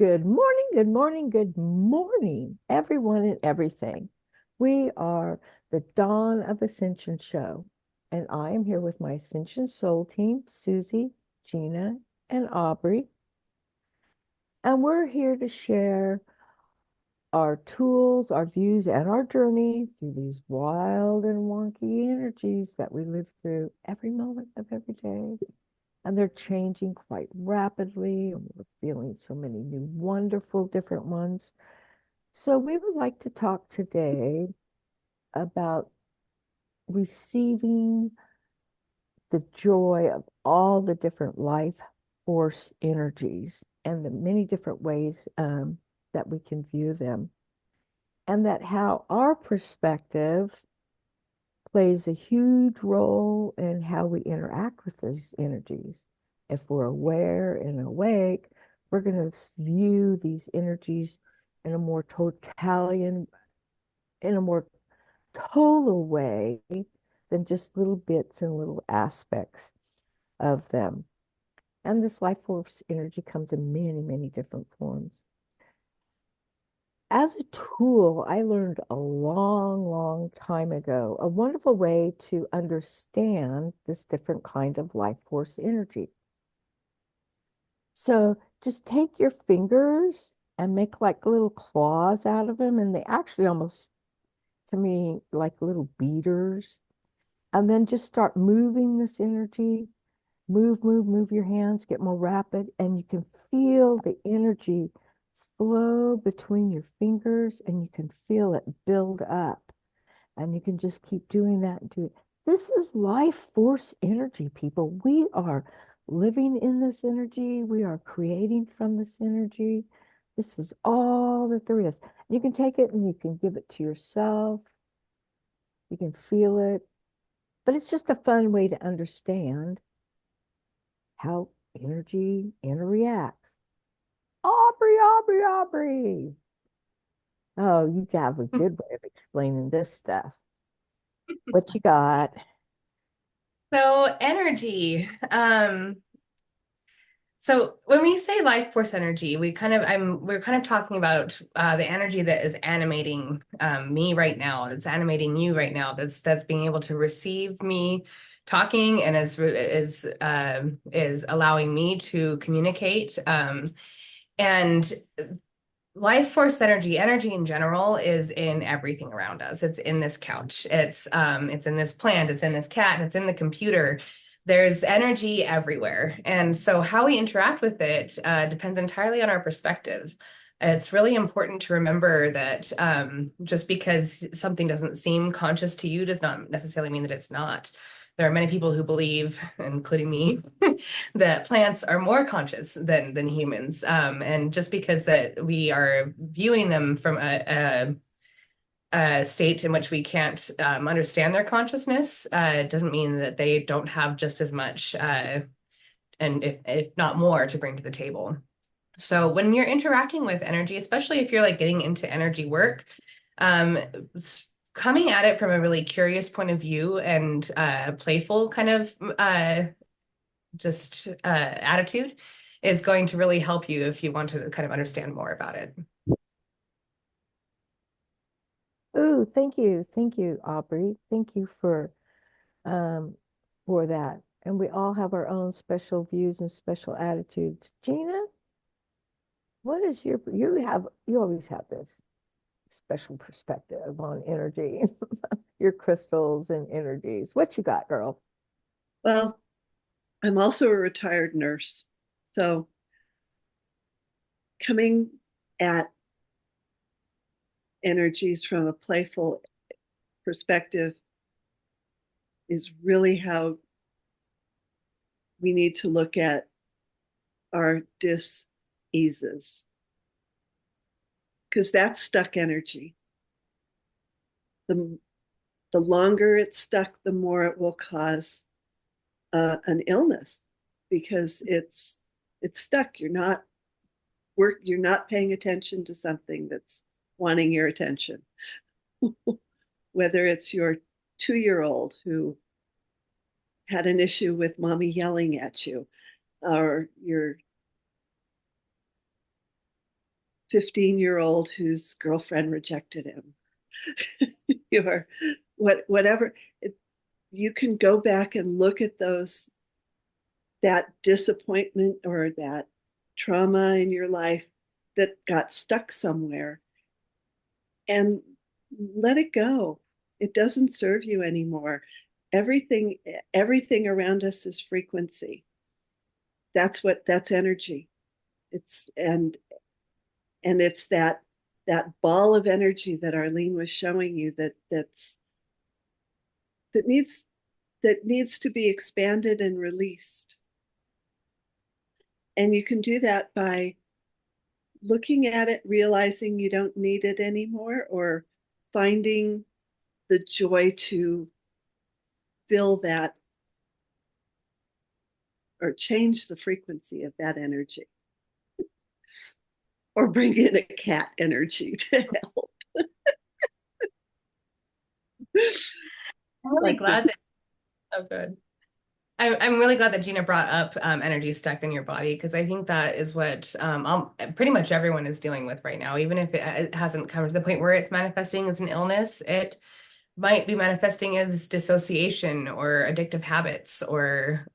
Good morning, good morning, good morning, everyone and everything. We are the Dawn of Ascension show, and I am here with my Ascension Soul team, Susie, Gina, and Aubrey. And we're here to share our tools, our views, and our journey through these wild and wonky energies that we live through every moment of every day. And they're changing quite rapidly, and we're feeling so many new, wonderful, different ones. So, we would like to talk today about receiving the joy of all the different life force energies and the many different ways that we can view them, and that how our perspective plays a huge role in how we interact with these energies. If we're aware and awake, we're going to view these energies in a more totalitarian, in a more total way than just little bits and little aspects of them. And this life force energy comes in many, many different forms. As a tool, I learned a long, long time ago a wonderful way to understand this different kind of life force energy. So just take your fingers and make like little claws out of them, and they actually almost, to me, like little beaters. And then just start moving this energy. Move, move, move your hands, get more rapid, and you can feel the energy flow between your fingers and you can feel it build up. And you can just keep doing that and do it. This is life force energy, people. We are living in this energy. We are creating from this energy. This is all that there is. You can take it and you can give it to yourself. You can feel it. But it's just a fun way to understand how energy interacts. Aubrey, Aubrey, Aubrey. Oh, you have a good way of explaining this stuff. What you got? So energy. So when we say life force energy, we're kind of talking about the energy that is animating me right now, that's animating you right now, that's being able to receive me talking and is allowing me to communicate. And life force energy, energy in general, is in everything around us. It's in this couch. It's in this plant. It's in this cat. It's in the computer. There's energy everywhere, and so how we interact with it depends entirely on our perspectives. It's really important to remember that just because something doesn't seem conscious to you does not necessarily mean that it's not. There are many people who believe, including me, that plants are more conscious than humans. And just because that we are viewing them from a state in which we can't understand their consciousness doesn't mean that they don't have just as much and if not more to bring to the table. So when you're interacting with energy, especially if you're like getting into energy work, um, coming at it from a really curious point of view and playful kind of attitude is going to really help you if you want to kind of understand more about it. Ooh, thank you. Thank you, Aubrey. Thank you um for that. And we all have our own special views and special attitudes. Gina, what is you always have this special perspective on energy, your crystals and energies. What you got, girl? Well, I'm also a retired nurse. So coming at energies from a playful perspective is really how we need to look at our dis-eases, because that's stuck energy. The, the longer it's stuck, the more it will cause an illness because it's stuck. You're not paying attention to something that's wanting your attention. Whether it's your 2-year old who had an issue with mommy yelling at you, or your 15-year-old whose girlfriend rejected him. You're whatever. You can go back and look at that disappointment or that trauma in your life that got stuck somewhere and let it go. It doesn't serve you anymore. Everything everything around us is frequency. That's energy. It's and it's that ball of energy that Arlene was showing you that needs that needs to be expanded and released. And you can do that by looking at it, realizing you don't need it anymore, or finding the joy to fill that or change the frequency of that energy, or bring in a cat energy to help. I'm really Like glad that. Oh, good. I'm really glad that Gina brought up energy stuck in your body, because I think that is what pretty much everyone is dealing with right now. Even if it hasn't come to the point where it's manifesting as an illness, it might be manifesting as dissociation or addictive habits, or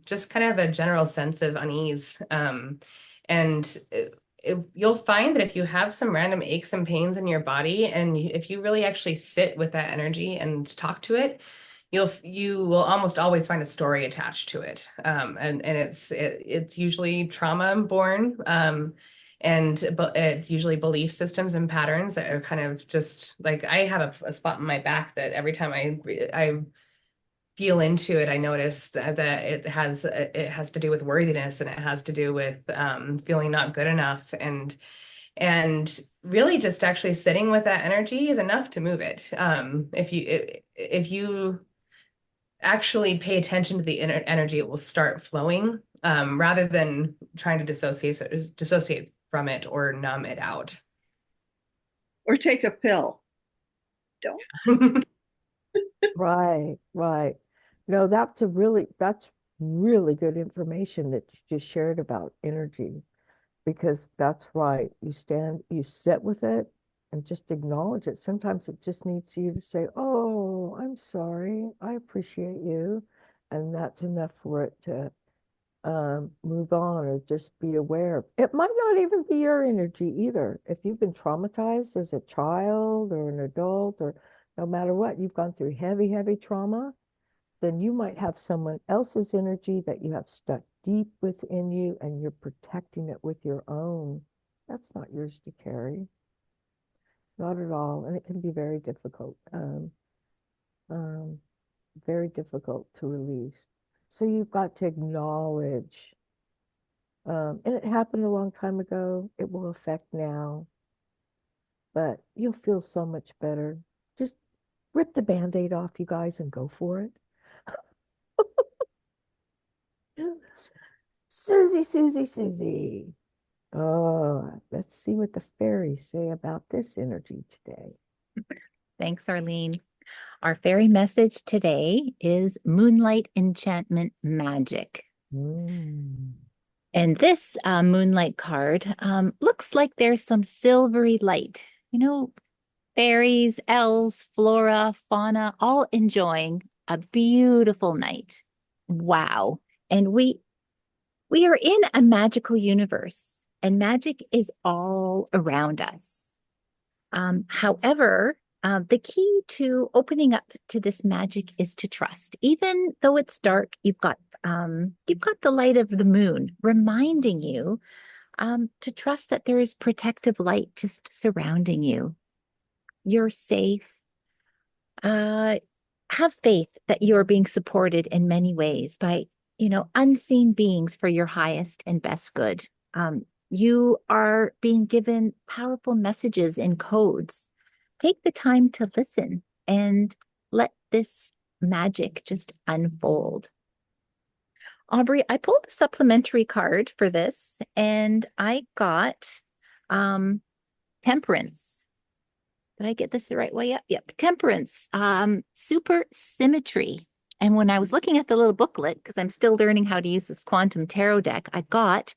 just kind of a general sense of unease. And you'll find that if you have some random aches and pains in your body, and if you really actually sit with that energy and talk to it, you will almost always find a story attached to it, and it's usually trauma born, but it's usually belief systems and patterns that are kind of just like, I have a spot in my back that every time I feel into it, I notice that it has to do with worthiness, and it has to do with feeling not good enough, and really just actually sitting with that energy is enough to move it. If you actually pay attention to the energy, it will start flowing, rather than trying to dissociate from it or numb it out. or take a pill. Don't. Right, right. No, that's really good information that you just shared about energy, because that's right. You sit with it and just acknowledge it. Sometimes it just needs you to say, "Oh, I'm sorry. I appreciate you." And that's enough for it to move on, or just be aware. It might not even be your energy either. If you've been traumatized as a child or an adult, or no matter what, you've gone through heavy, heavy trauma, then you might have someone else's energy that you have stuck deep within you, and you're protecting it with your own. That's not yours to carry, not at all. And it can be um, very difficult to release. So you've got to acknowledge. And it happened a long time ago. It will affect now, but you'll feel so much better. Just rip the band-aid off, you guys, and go for it. Susie, Susie, Susie. Oh, let's see what the fairies say about this energy today. Thanks, Arlene. Our fairy message today is Moonlight Enchantment Magic. Mm. And this moonlight card looks like there's some silvery light. Fairies, elves, flora, fauna, all enjoying a beautiful night. Wow. And we are in a magical universe, and magic is all around us. However, the key to opening up to this magic is to trust. Even though it's dark, you've got the light of the moon reminding you to trust that there is protective light just surrounding you. You're safe. Have faith that you are being supported in many ways by, unseen beings for your highest and best good. You are being given powerful messages and codes. Take the time to listen and let this magic just unfold. Aubrey, I pulled a supplementary card for this, and I got Temperance. Did I get this the right way? Yep. Temperance, super symmetry. And when I was looking at the little booklet, because I'm still learning how to use this quantum tarot deck, I got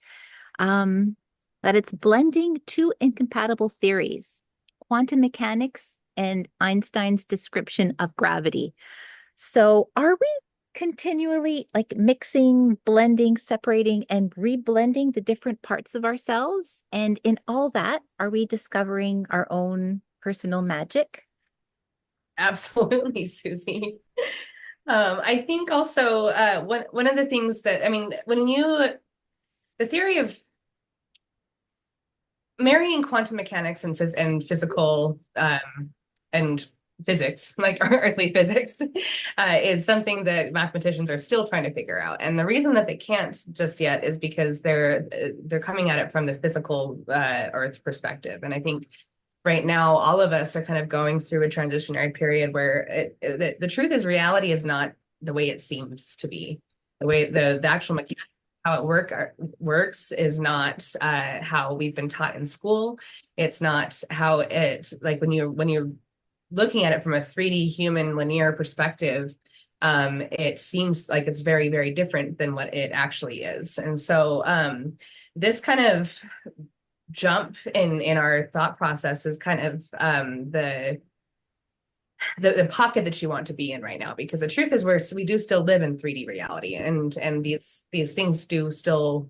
that it's blending two incompatible theories, quantum mechanics and Einstein's description of gravity. So, are we continually like mixing, blending, separating, and reblending the different parts of ourselves? And in all that, are we discovering our own personal magic? Absolutely, Susie. I think also one of the things that, I mean, the theory of marrying quantum mechanics and physical and physics, like earthly physics, is something that mathematicians are still trying to figure out. And the reason that they can't just yet is because they're coming at it from the physical Earth perspective. And I think right now all of us are kind of going through a transitionary period where the truth is reality is not the way it seems to be. The way the actual mechanics how it works is not how we've been taught in school. It's not how it like when you're looking at it from a 3D human linear perspective, it seems like it's very, very different than what it actually is. And so this kind of jump in our thought process is kind of the pocket that you want to be in right now, because the truth is we do still live in 3D reality, and these things do still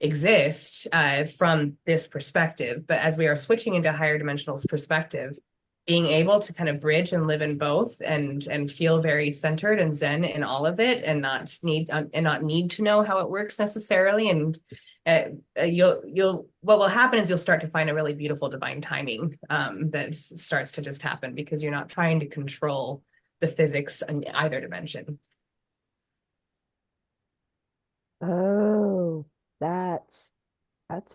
exist from this perspective. But as we are switching into higher dimensional perspective, being able to kind of bridge and live in both and feel very centered and zen in all of it, and not need to know how it works necessarily. And what will happen is you'll start to find a really beautiful divine timing that starts to just happen, because you're not trying to control the physics in either dimension. Oh, that's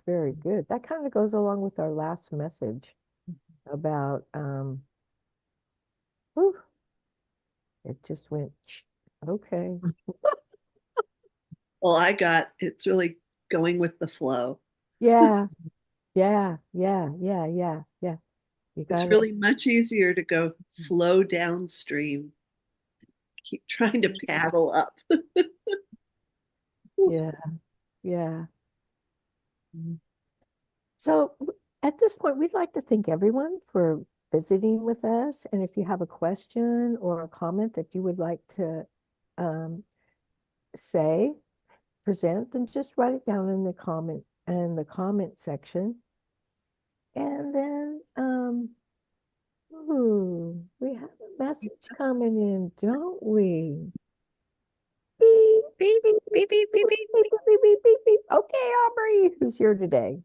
very good. That kind of goes along with our last message about whew, it just went okay. Well, it's really going with the flow. Yeah, yeah. You It's got it. really much easier to go flow downstream. Keep trying to paddle up. Yeah, yeah. So at this point, we'd like to thank everyone for visiting with us. And if you have a question or a comment that you would like to um, say, present, then just write it down in the comment section. And then ooh, we have a message coming in, don't we? Beep, Beep, beep, beep, beep, beep, beep, beep. beep, beep, beep, beep, beep. Okay, Aubrey, who's here today?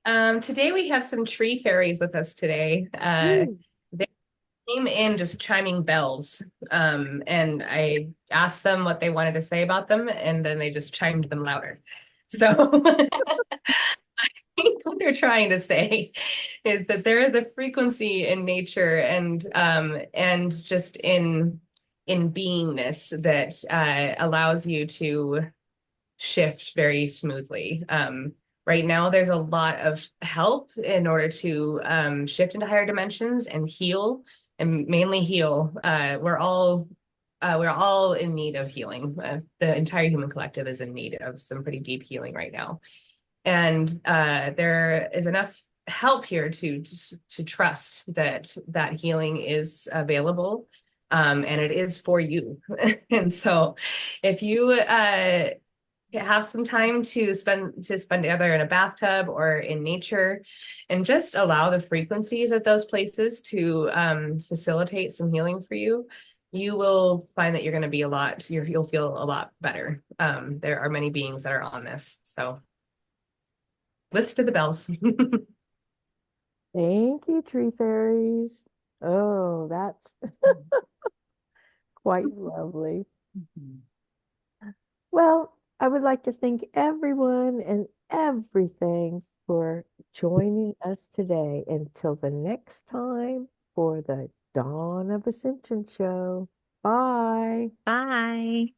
Today we have some tree fairies with us today. Ooh. They came in just chiming bells, and I asked them what they wanted to say about them, and then they just chimed them louder. So I think what they're trying to say is that there is a frequency in nature and just in beingness that allows you to shift very smoothly. Right now, there's a lot of help in order to shift into higher dimensions and heal, and mainly heal. We're all in need of healing. The entire human collective is in need of some pretty deep healing right now, and there is enough help here to trust that that healing is available, and it is for you. And so, if you have some time to spend either in a bathtub or in nature, and just allow the frequencies of those places to facilitate some healing for you, you will find that you're going to be you'll feel a lot better. There are many beings that are on this, so listen to the bells. Thank you, tree fairies. Oh, that's quite lovely. Well, I would like to thank everyone and everything for joining us today. Until the next time for the Dawn of Ascension show. Bye. Bye.